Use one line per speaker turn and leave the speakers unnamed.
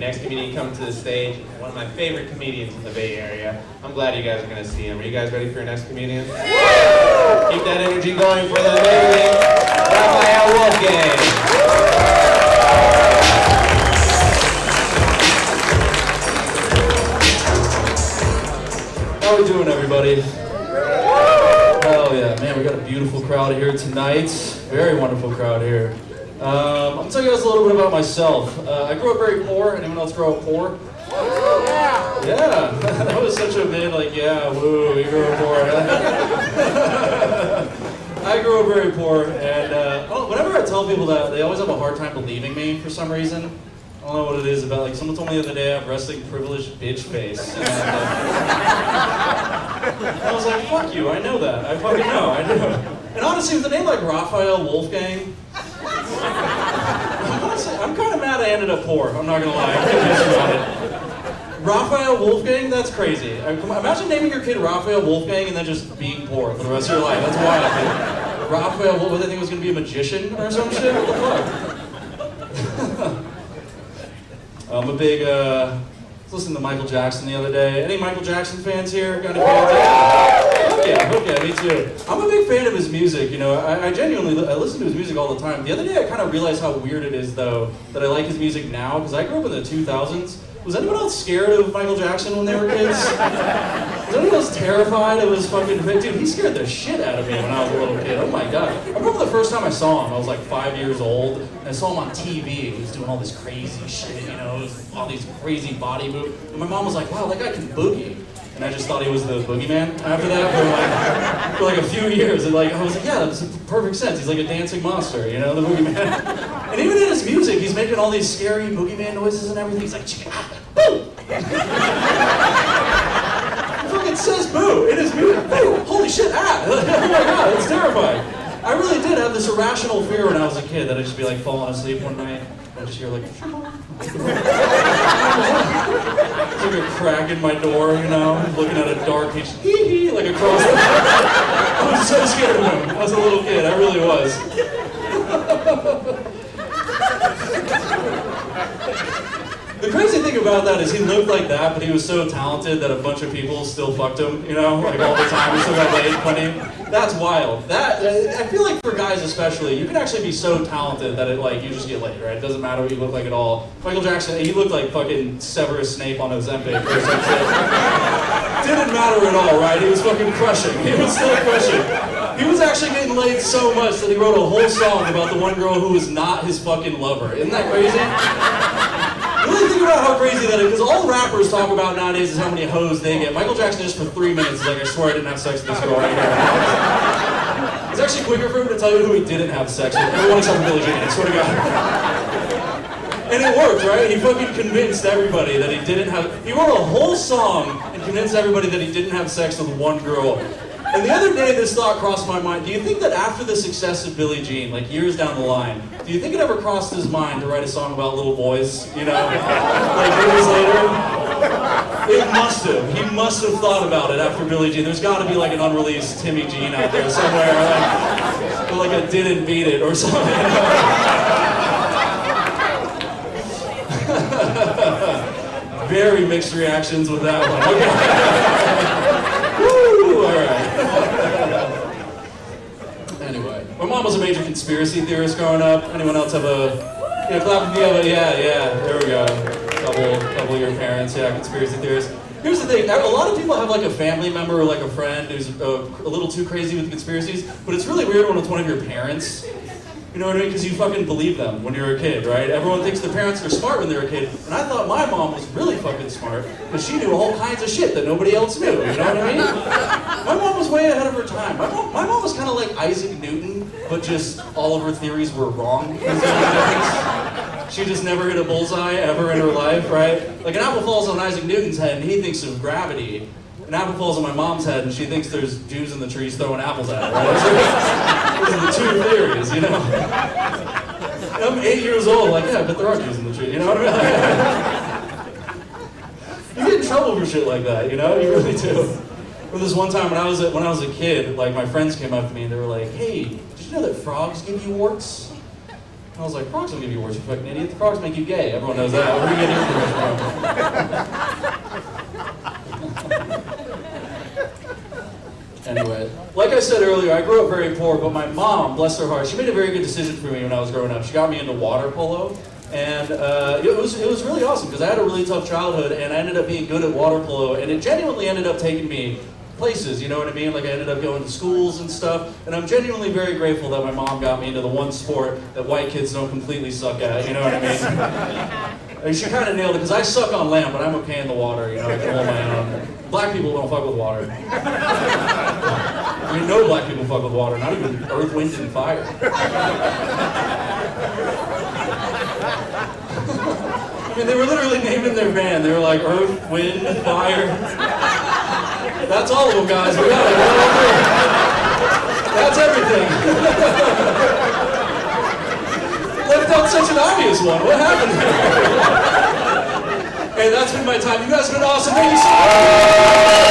next comedian coming to the stage, one of my favorite comedians in the Bay Area. I'm glad you guys are going to see him. Are you guys ready for your next comedian? Keep that energy going for the amazing Raphael Wolfgang. How we doing, everybody? Hell yeah, man, we got a beautiful crowd here tonight. Very wonderful crowd here. I'm gonna tell you guys a little bit about myself. I grew up very poor. Anyone else grow up poor? Yeah, that was such a big, like, yeah, woo, you grew up poor. I grew up very poor, and whenever I tell people that, they always have a hard time believing me for some reason. I don't know what it is about. Like, someone told me the other day I have wrestling privileged bitch face. And, I was like, fuck you, I know that. I fucking know, I do. And honestly, with a name like Raphael Wolfgang, I'm kind of mad I ended up poor. I'm not gonna lie. I'm pissed about it. Raphael Wolfgang, that's crazy. Imagine naming your kid Raphael Wolfgang and then just being poor for the rest of your life. That's wild, dude. Raphael, what did they think was gonna be a magician or some shit? What the fuck? I'm a big, I was listening to Michael Jackson the other day. Any Michael Jackson fans here? Got any fans? Yeah, me too. I'm a big fan of his music, you know. I genuinely listen to his music all the time. The other day I kind of realized how weird it is, though, that I like his music now, because I grew up in the 2000s. Was anyone else scared of Michael Jackson when they were kids? Was anyone else terrified of his fucking... Dude, he scared the shit out of me when I was a little kid. Oh my god. I remember the first time I saw him, I was like 5 years old, and I saw him on TV. He was doing all this crazy shit, you know, all these crazy body moves. And my mom was like, wow, that guy can boogie. And I just thought he was the boogeyman after that for like a few years. And like, I was like, yeah, that makes perfect sense. He's like a dancing monster, you know, the boogeyman. And even in his music, he's making all these scary boogeyman noises and everything. He's like, boo! He fucking says boo in his music. Boo! Holy shit, ah! Oh my god, it's terrifying. I really did have this irrational fear when I was a kid that I'd just be like falling asleep one night and I'd just hear like, it's like a crack in my door, you know, looking at a dark beach, hee like across the... I was so scared of him. I was a little kid, I really was. The crazy thing about that is he looked like that, but he was so talented that a bunch of people still fucked him, you know, like all the time. He still got laid plenty. That's wild. That, I feel like for guys especially, you can actually be so talented that it, like, you just get laid, right? It doesn't matter what you look like at all. Michael Jackson, he looked like fucking Severus Snape on Ozempic or some shit. Didn't matter at all, right? He was fucking crushing. He was still crushing. He was actually getting laid so much that he wrote a whole song about the one girl who was not his fucking lover. Isn't that crazy? Really think about how crazy that is, because all rappers talk about nowadays is how many hoes they get. Michael Jackson just for 3 minutes is like, I swear I didn't have sex with this girl right here. It's actually quicker for him to tell you who he didn't have sex with. Everyone except for Billie Jean, I swear to God. And it worked, right? He fucking convinced everybody that he didn't have... He wrote a whole song and convinced everybody that he didn't have sex with one girl. And the other day, this thought crossed my mind. Do you think that after the success of Billie Jean, like years down the line, do you think it ever crossed his mind to write a song about little boys, you know, like years later? It must have. He must have thought about it after Billie Jean. There's got to be like an unreleased Timmy Jean out there somewhere, like a Didn't Beat It or something. Very mixed reactions with that one. Okay. Woo! All right. Anyway, my mom was a major conspiracy theorist growing up. Anyone else have a... Yeah, clap if you have a... Yeah, there we go. Couple of your parents, yeah, conspiracy theorists. Here's the thing, a lot of people have like a family member or like a friend who's a little too crazy with conspiracies, but it's really weird when it's one of your parents. You know what I mean? Because you fucking believe them when you're a kid, right? Everyone thinks their parents are smart when they're a kid, and I thought my mom was really fucking smart, because she knew all kinds of shit that nobody else knew, you know what I mean? My mom was way ahead of her time. My mom was kind of like Isaac Newton, but just all of her theories were wrong. She just never hit a bullseye ever in her life, right? Like an apple falls on Isaac Newton's head, and he thinks of gravity. An apple falls on my mom's head, and she thinks there's Jews in the trees throwing apples at her, right? Those are the two theories, you know? I'm 8 years old, like, yeah, but there are Jews in the tree, you know what I mean? You get in trouble for shit like that, you know? You really do. Or this one time when I was a kid, like, my friends came up to me and they were like, hey, did you know that frogs give you warts? And I was like, frogs don't give you awards, you fucking idiot. The frogs make you gay. Everyone knows that. Where are you getting information from? Anyway, like I said earlier, I grew up very poor, but my mom, bless her heart, she made a very good decision for me when I was growing up. She got me into water polo, and it was really awesome because I had a really tough childhood, and I ended up being good at water polo, and it genuinely ended up taking me places, you know what I mean? Like I ended up going to schools and stuff, and I'm genuinely very grateful that my mom got me into the one sport that white kids don't completely suck at, you know what I mean? And she kind of nailed it, because I suck on land, but I'm okay in the water, you know, I can hold my own. Black people don't fuck with water. I mean, no black people fuck with water, not even earth, wind, and fire. I mean, they were literally naming their band. They were like, earth, wind, fire. That's all of them, guys. We got it. That's everything. Left out such an obvious one. What happened here? Hey, that's been my time. You guys have been awesome. Thank you so much.